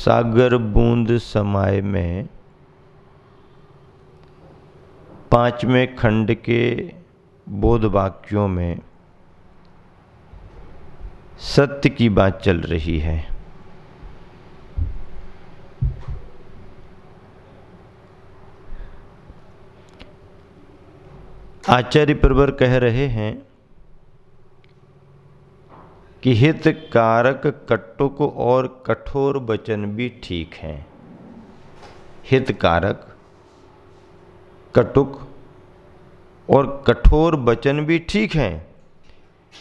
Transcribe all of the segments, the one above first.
सागर बूंद समाये में 5वें खंड के बोध वाक्यों में सत्य की बात चल रही है। आचार्य प्रवर कह रहे हैं कि हित कारक कटुक और कठोर वचन भी ठीक हैं। हित कारक कटुक और कठोर वचन भी ठीक हैं,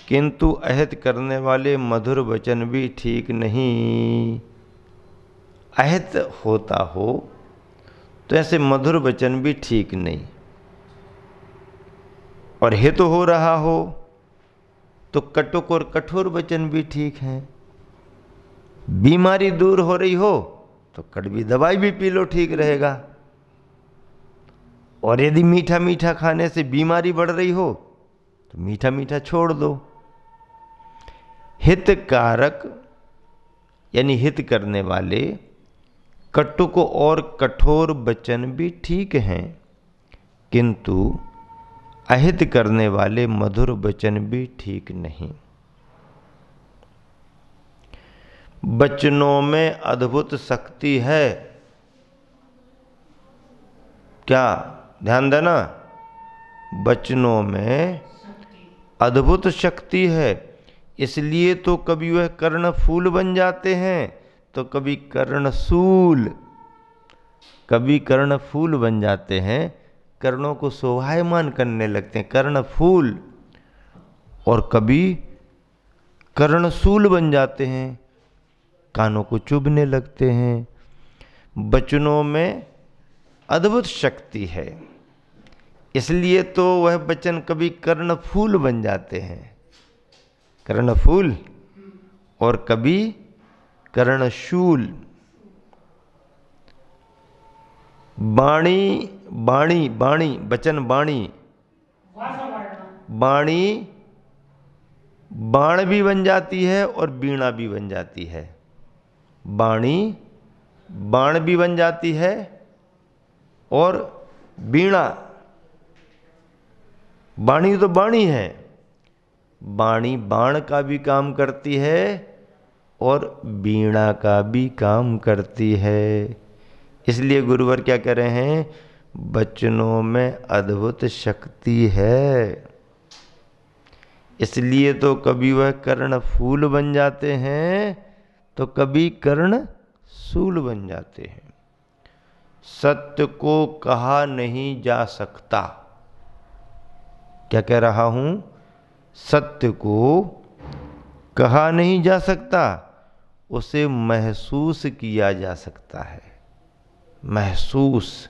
किंतु अहित करने वाले मधुर वचन भी ठीक नहीं। अहित होता हो तो ऐसे मधुर वचन भी ठीक नहीं, और हित हो रहा हो तो कटुक और कठोर वचन भी ठीक हैं। बीमारी दूर हो रही हो तो कड़वी दवाई भी पी लो, ठीक रहेगा। और यदि मीठा मीठा खाने से बीमारी बढ़ रही हो तो मीठा मीठा छोड़ दो। हित कारक यानी हित करने वाले कटुक और कठोर वचन भी ठीक हैं, किंतु अहित करने वाले मधुर वचन भी ठीक नहीं। वचनों में अद्भुत शक्ति है। क्या? ध्यान देना, वचनों में अद्भुत शक्ति है। इसलिए तो कभी वह कर्णफूल बन जाते हैं तो कभी कर्णशूल, कभी कर्णफूल बन जाते हैं, कर्णों को शोभायमान करने लगते हैं, कर्णफूल, और कभी कर्णशूल बन जाते हैं, कानों को चुभने लगते हैं। वचनों में अद्भुत शक्ति है, इसलिए तो वह वचन कभी कर्णफूल बन जाते हैं, कर्णफूल, और कभी कर्णशूल। बाणी बाणी बाणी वचन बाणी, बाणी बाण भी बन जाती है और वीणा भी बन जाती है। बाणी बाण भी बन जाती है और वीणा, बाणी तो बाणी है, बाणी बाण का भी काम करती है और वीणा का भी काम करती है। इसलिए गुरुवर क्या कह रहे हैं, वचनों में अद्भुत शक्ति है। इसलिए तो कभी वह कर्णफूल बन जाते हैं तो कभी कर्णशूल बन जाते हैं। सत्य को कहा नहीं जा सकता। क्या कह रहा हूं? सत्य को कहा नहीं जा सकता, उसे महसूस किया जा सकता है। महसूस,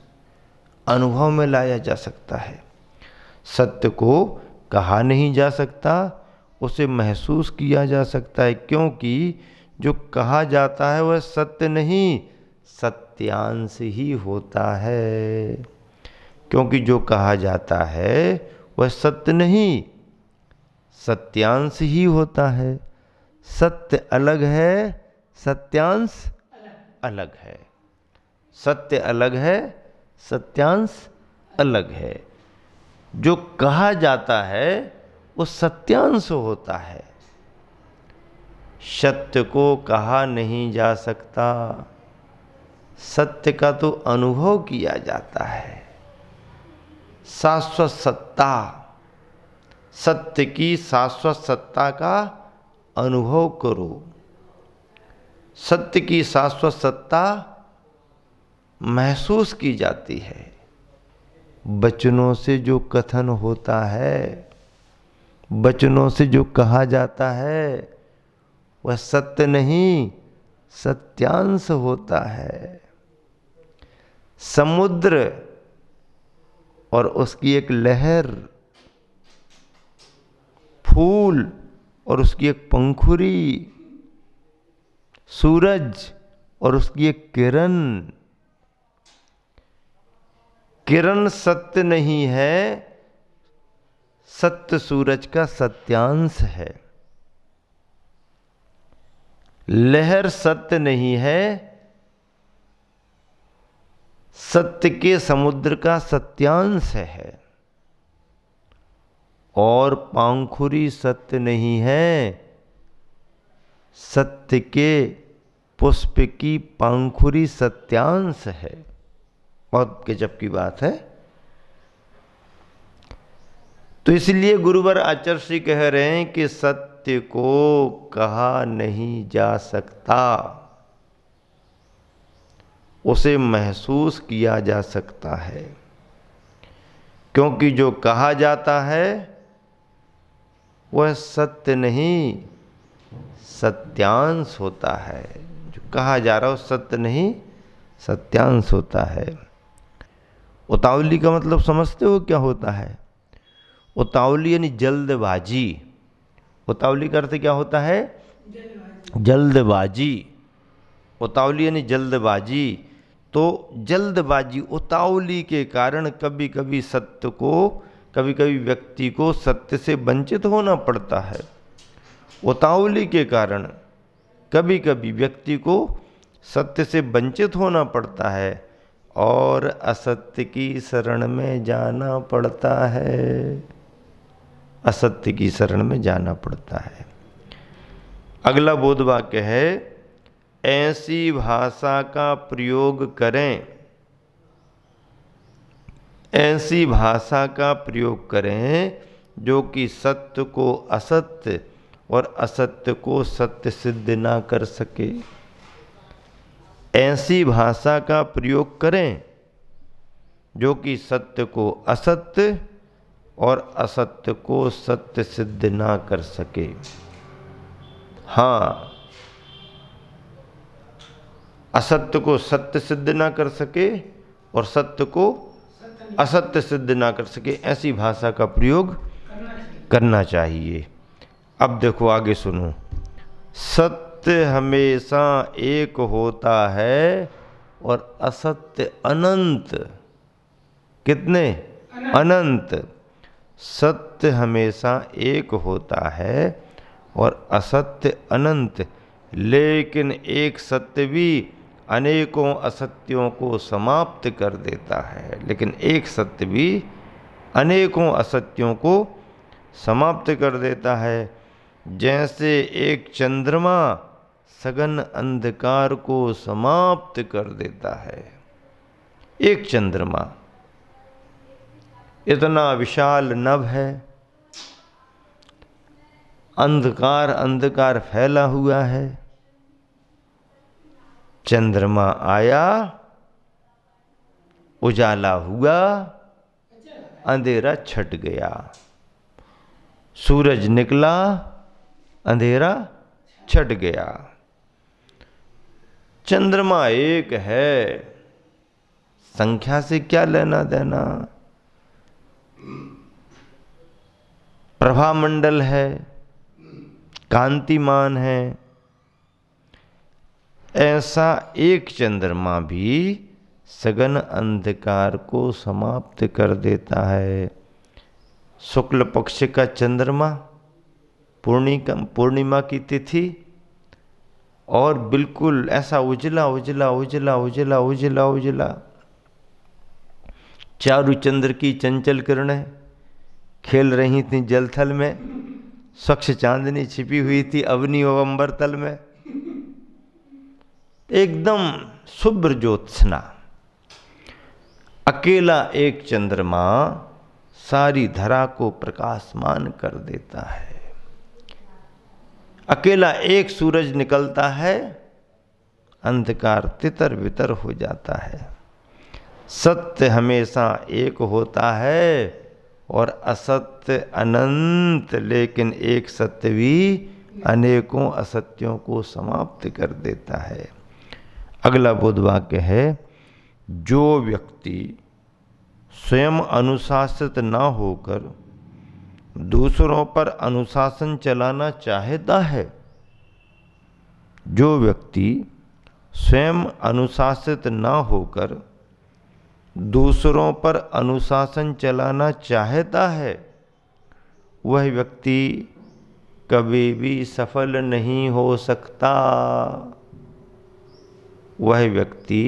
अनुभव में लाया जा सकता है। सत्य को कहा नहीं जा सकता, उसे महसूस किया जा सकता है, क्योंकि जो कहा जाता है वह सत्य नहीं, सत्यांश ही होता है। क्योंकि जो कहा जाता है वह सत्य नहीं, सत्यांश ही होता है। सत्य अलग है, सत्यांश अलग है। सत्य अलग है, सत्यांश अलग है। जो कहा जाता है वो सत्यांश होता है। सत्य को कहा नहीं जा सकता, सत्य का तो अनुभव किया जाता है। शाश्वत सत्ता, सत्य की शाश्वत सत्ता का अनुभव करो। सत्य की शाश्वत सत्ता महसूस की जाती है। वचनों से जो कथन होता है, वचनों से जो कहा जाता है वह सत्य नहीं, सत्यांश होता है। समुद्र और उसकी एक लहर, फूल और उसकी एक पंखुड़ी, सूरज और उसकी एक किरण, किरण सत्य नहीं है, सत्य सूरज का सत्यांश है। लहर सत्य नहीं है, सत्य के समुद्र का सत्यांश है और पांखुरी सत्य नहीं है। सत्य के पुष्प की पांखुरी सत्यांश है। बहुत गजब की बात है। तो इसलिए गुरुवर आचार्य कह रहे हैं कि सत्य को कहा नहीं जा सकता, उसे महसूस किया जा सकता है। क्योंकि जो कहा जाता है वह सत्य नहीं सत्यांश होता है। जो कहा जा रहा हो सत्य नहीं सत्यांश होता है। उतावली का मतलब समझते हो क्या होता है? उतावली यानी जल्दबाजी। उतावली का अर्थ क्या होता है? जल्दबाजी। उतावली यानी जल्दबाजी। तो जल्दबाजी उतावली के कारण कभी कभी सत्य को, कभी कभी व्यक्ति को सत्य से वंचित होना पड़ता है। उतावली के कारण कभी कभी व्यक्ति को सत्य से वंचित होना पड़ता है और असत्य की शरण में जाना पड़ता है। असत्य की शरण में जाना पड़ता है। अगला बोध वाक्य है, ऐसी भाषा का प्रयोग करें, ऐसी भाषा का प्रयोग करें जो कि सत्य को असत्य और असत्य को सत्य सिद्ध ना कर सके। ऐसी भाषा का प्रयोग करें जो कि सत्य को असत्य और असत्य को सत्य सिद्ध ना कर सके। हाँ, असत्य को सत्य सिद्ध ना कर सके और सत्य को असत्य सिद्ध ना कर सके, ऐसी भाषा का प्रयोग करना चाहिए। अब देखो आगे सुनो। सत्य हमेशा एक होता है और असत्य अनंत। कितने? अनंत। सत्य हमेशा एक होता है और असत्य अनंत, लेकिन एक सत्य भी अनेकों असत्यों को समाप्त कर देता है। लेकिन एक सत्य भी अनेकों असत्यों को समाप्त कर देता है। जैसे एक चंद्रमा सघन अंधकार को समाप्त कर देता है। एक चंद्रमा, इतना विशाल नभ है, अंधकार अंधकार फैला हुआ है। चंद्रमा आया, उजाला हुआ, अंधेरा छट गया। सूरज निकला, अंधेरा छट गया। चंद्रमा एक है, संख्या से क्या लेना देना। प्रभामंडल है, कांतिमान है। ऐसा एक चंद्रमा भी सघन अंधकार को समाप्त कर देता है। शुक्ल पक्ष का चंद्रमा, पूर्णिमा की तिथि, और बिल्कुल ऐसा उजला उजला उजला उजला उजला उजला। चारु चंद्र की चंचल किरणें खेल रही थी जलथल में। स्वच्छ चांदनी छिपी हुई थी अवनी व अंबर तल में। एकदम शुभ्र ज्योत्सना। अकेला एक चंद्रमा सारी धरा को प्रकाशमान कर देता है। अकेला एक सूरज निकलता है, अंधकार तितर बितर हो जाता है। सत्य हमेशा एक होता है और असत्य अनंत, लेकिन एक सत्य भी अनेकों असत्यों को समाप्त कर देता है। अगला बोध वाक्य है, जो व्यक्ति स्वयं अनुशासित ना होकर दूसरों पर अनुशासन चलाना चाहता है, जो व्यक्ति स्वयं अनुशासित ना होकर दूसरों पर अनुशासन चलाना चाहता है, वह व्यक्ति कभी भी सफल नहीं हो सकता। वह व्यक्ति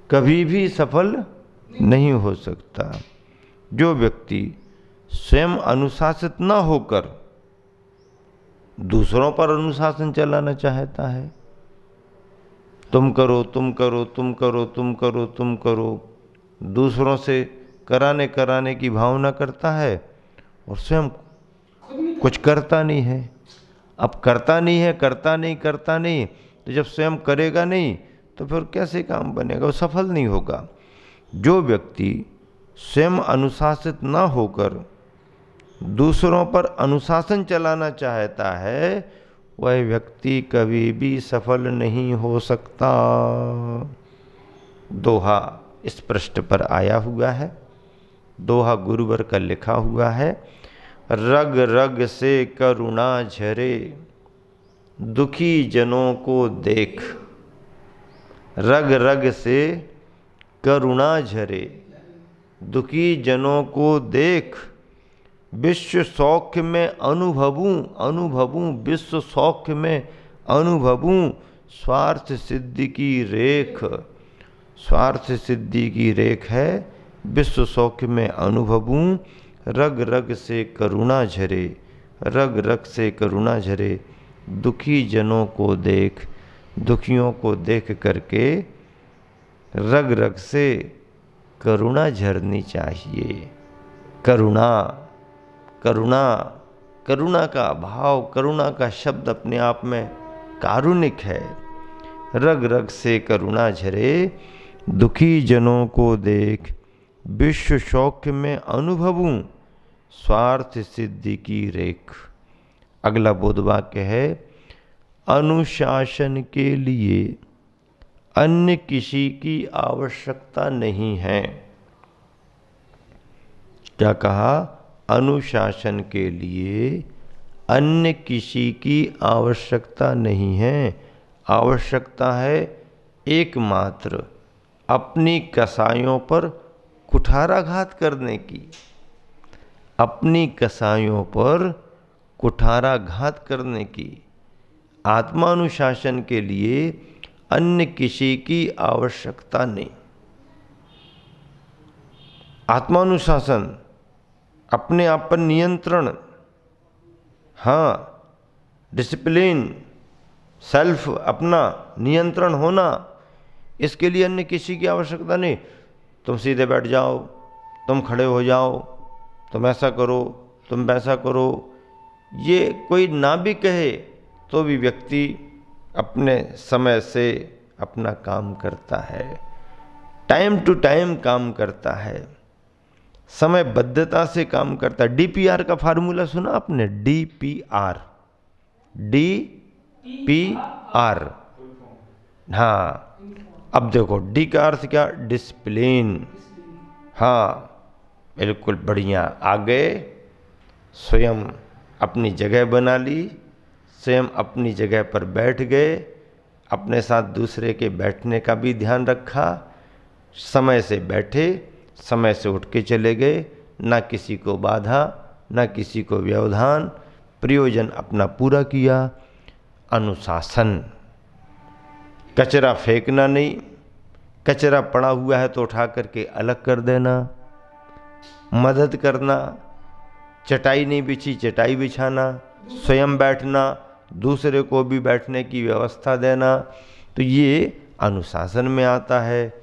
कभी भी सफल नहीं हो सकता। जो व्यक्ति स्वयं अनुशासित न होकर दूसरों पर अनुशासन चलाना चाहता है, तुम करो तुम करो तुम करो तुम करो तुम करो, दूसरों से कराने की भावना करता है और स्वयं कुछ करता नहीं है। अब करता नहीं, तो जब स्वयं करेगा नहीं तो फिर कैसे काम बनेगा, वो सफल नहीं होगा। जो व्यक्ति स्वयं अनुशासित न होकर दूसरों पर अनुशासन चलाना चाहता है, वह व्यक्ति कभी भी सफल नहीं हो सकता। दोहा इस पृष्ठ पर आया हुआ है, दोहा गुरुवर का लिखा हुआ है। रग रग से करुणा झरे, दुखी जनों को देख। रग रग से करुणा झरे, दुखी जनों को देख। विश्व सौख्य में अनुभवूं विश्व सौख्य में अनुभवूं, स्वार्थ सिद्धि की रेख। स्वार्थ सिद्धि की रेख है विश्व सौख्य में अनुभवूं। रग रग से करुणा झरे, रग रग से करुणा झरे, दुखी जनों को देख। दुखियों को देख करके रग रग से करुणा झरनी चाहिए। करुणा का भाव, करुणा का शब्द अपने आप में कारुणिक है। रग रग से करुणा झरे, दुखी जनों को देख। विश्व सौख्य में अनुभवूं, स्वार्थ सिद्धि की रेख। अगला बोध वाक्य है, अनुशासन के लिए अन्य किसी की आवश्यकता नहीं है। क्या कहा? अनुशासन के लिए अन्य किसी की आवश्यकता नहीं है। आवश्यकता है एकमात्र अपनी कसायों पर कुठाराघात करने की। अपनी कसायों पर कुठाराघात करने की। आत्मानुशासन के लिए अन्य किसी की आवश्यकता नहीं। आत्मानुशासन, अपने आप पर नियंत्रण, हाँ, डिसिप्लिन, सेल्फ, अपना नियंत्रण होना, इसके लिए अन्य किसी की आवश्यकता नहीं। तुम सीधे बैठ जाओ, तुम खड़े हो जाओ, तुम ऐसा करो, तुम वैसा करो, ये कोई ना भी कहे तो भी व्यक्ति अपने समय से अपना काम करता है, टाइम टू टाइम काम करता है, समयबद्धता से काम करता है। डीपीआर का फार्मूला सुना आपने? डीपीआर, हाँ। अब देखो, डी का अर्थ क्या? डिसिप्लिन। हाँ, बिल्कुल बढ़िया। आ गए, स्वयं अपनी जगह बना ली, स्वयं अपनी जगह पर बैठ गए, अपने साथ दूसरे के बैठने का भी ध्यान रखा, समय से बैठे, समय से उठ के चले गए, ना किसी को बाधा, ना किसी को व्यवधान, प्रयोजन अपना पूरा किया। अनुशासन। कचरा फेंकना नहीं, कचरा पड़ा हुआ है तो उठा करके अलग कर देना, मदद करना, चटाई नहीं बिछी चटाई बिछाना, स्वयं बैठना, दूसरे को भी बैठने की व्यवस्था देना, तो ये अनुशासन में आता है।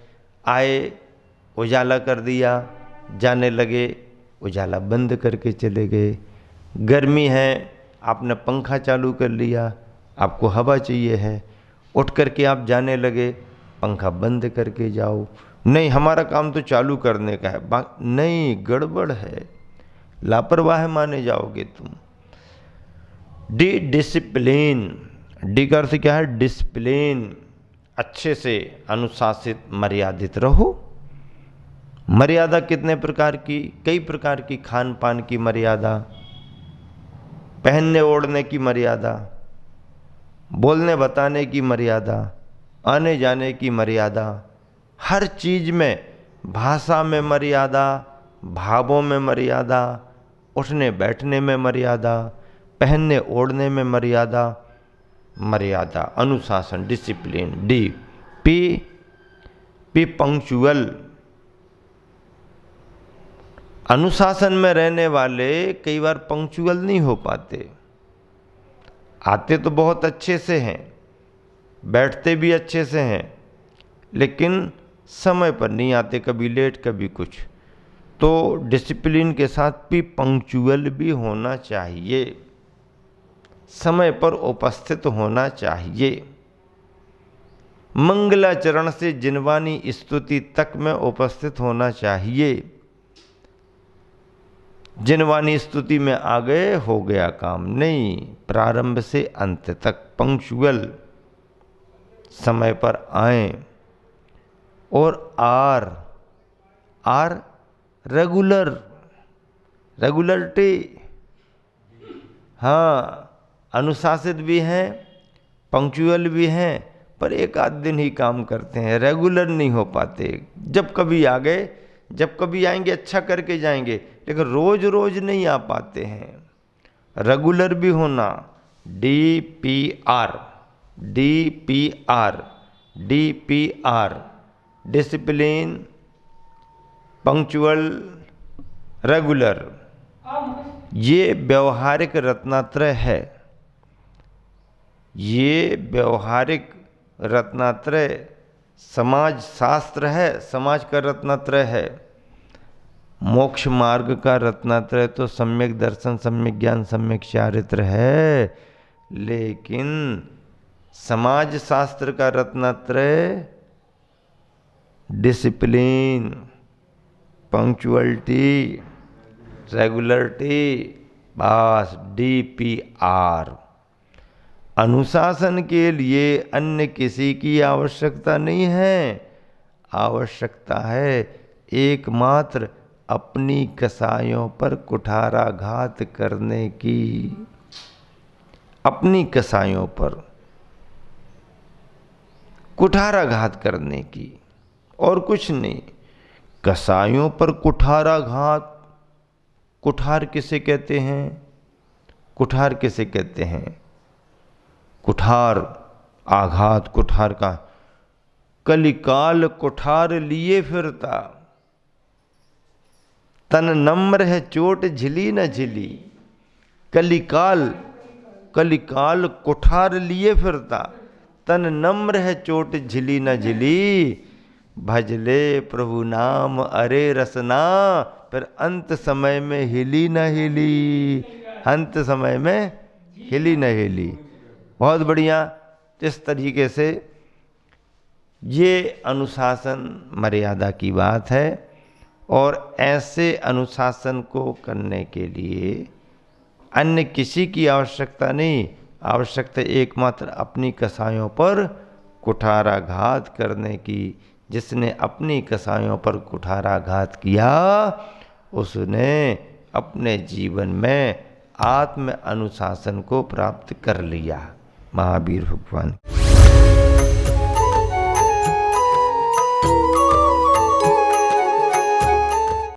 आए, उजाला कर दिया, जाने लगे, उजाला बंद करके चले गए। गर्मी है, आपने पंखा चालू कर लिया, आपको हवा चाहिए है, उठ करके आप जाने लगे, पंखा बंद करके जाओ। नहीं, हमारा काम तो चालू करने का है, नहीं, गड़बड़ है, लापरवाह माने जाओगे तुम। डिसिप्लिन। डी का अर्थ क्या है? डिसिप्लिन। अच्छे से अनुशासित, मर्यादित रहो। मर्यादा कितने प्रकार की? कई प्रकार की। खान पान की मर्यादा, पहनने ओढ़ने की मर्यादा, बोलने बताने की मर्यादा, आने जाने की मर्यादा, हर चीज में, भाषा में मर्यादा, भावों में मर्यादा, उठने बैठने में मर्यादा, पहनने ओढ़ने में मर्यादा, मर्यादा, अनुशासन, डिसिप्लिन। D, P punctual. अनुशासन में रहने वाले कई बार पंक्चुअल नहीं हो पाते। आते तो बहुत अच्छे से हैं, बैठते भी अच्छे से हैं, लेकिन समय पर नहीं आते, कभी लेट कभी कुछ। तो डिसिप्लिन के साथ भी पंक्चुअल भी होना चाहिए, समय पर उपस्थित होना चाहिए। मंगलाचरण से जिनवानी स्तुति तक में उपस्थित होना चाहिए। जिनवानी स्तुति में आ गए हो गया काम नहीं, प्रारंभ से अंत तक पंक्चुअल, समय पर आए। और आर रेगुलर, रेगुलरिटी। हाँ, अनुशासित भी हैं, पंक्चुअल भी हैं, पर एक आध दिन ही काम करते हैं, रेगुलर नहीं हो पाते। जब कभी आ गए, जब कभी आएंगे अच्छा करके जाएंगे, लेकिन रोज रोज नहीं आ पाते हैं। रेगुलर भी होना। DPR, डिसिप्लिन, पंक्चुअल, रेगुलर, ये व्यवहारिक रत्नात्रय है। ये व्यवहारिक रत्नात्रय समाज शास्त्र है, समाज का रत्नात्रय है। मोक्ष मार्ग का रत्नात्रय तो सम्यक दर्शन, सम्यक ज्ञान, सम्यक चारित्र है, लेकिन समाज शास्त्र का रत्नात्रय डिसिप्लिन, पंक्चुअलिटी, रेगुलरिटी, बस DPR। अनुशासन के लिए अन्य किसी की आवश्यकता नहीं है, आवश्यकता है एकमात्र अपनी कसायों पर कुठाराघात करने की। अपनी कसायों पर कुठाराघात करने की, और कुछ नहीं। कसायों पर कुठाराघात, कुठार किसे कहते हैं? कुठार किसे कहते हैं? कुठार, आघात, कुठार का। कलिकाल कुठार लिए फिरता, तन नम्र है चोट झिली न झिली। कलिकाल कुठार लिए फिरता, तन नम्र है चोट झिली न झिली। भजले प्रभु नाम अरे रसना, फिर अंत समय में हिली न हिली। अंत समय में हिली न हिली। बहुत बढ़िया। इस तरीके से ये अनुशासन मर्यादा की बात है, और ऐसे अनुशासन को करने के लिए अन्य किसी की आवश्यकता नहीं, आवश्यकता एकमात्र अपनी कसायों पर कुठाराघात करने की। जिसने अपनी कसायों पर कुठाराघात किया, उसने अपने जीवन में आत्म अनुशासन को प्राप्त कर लिया। महावीर भगवान।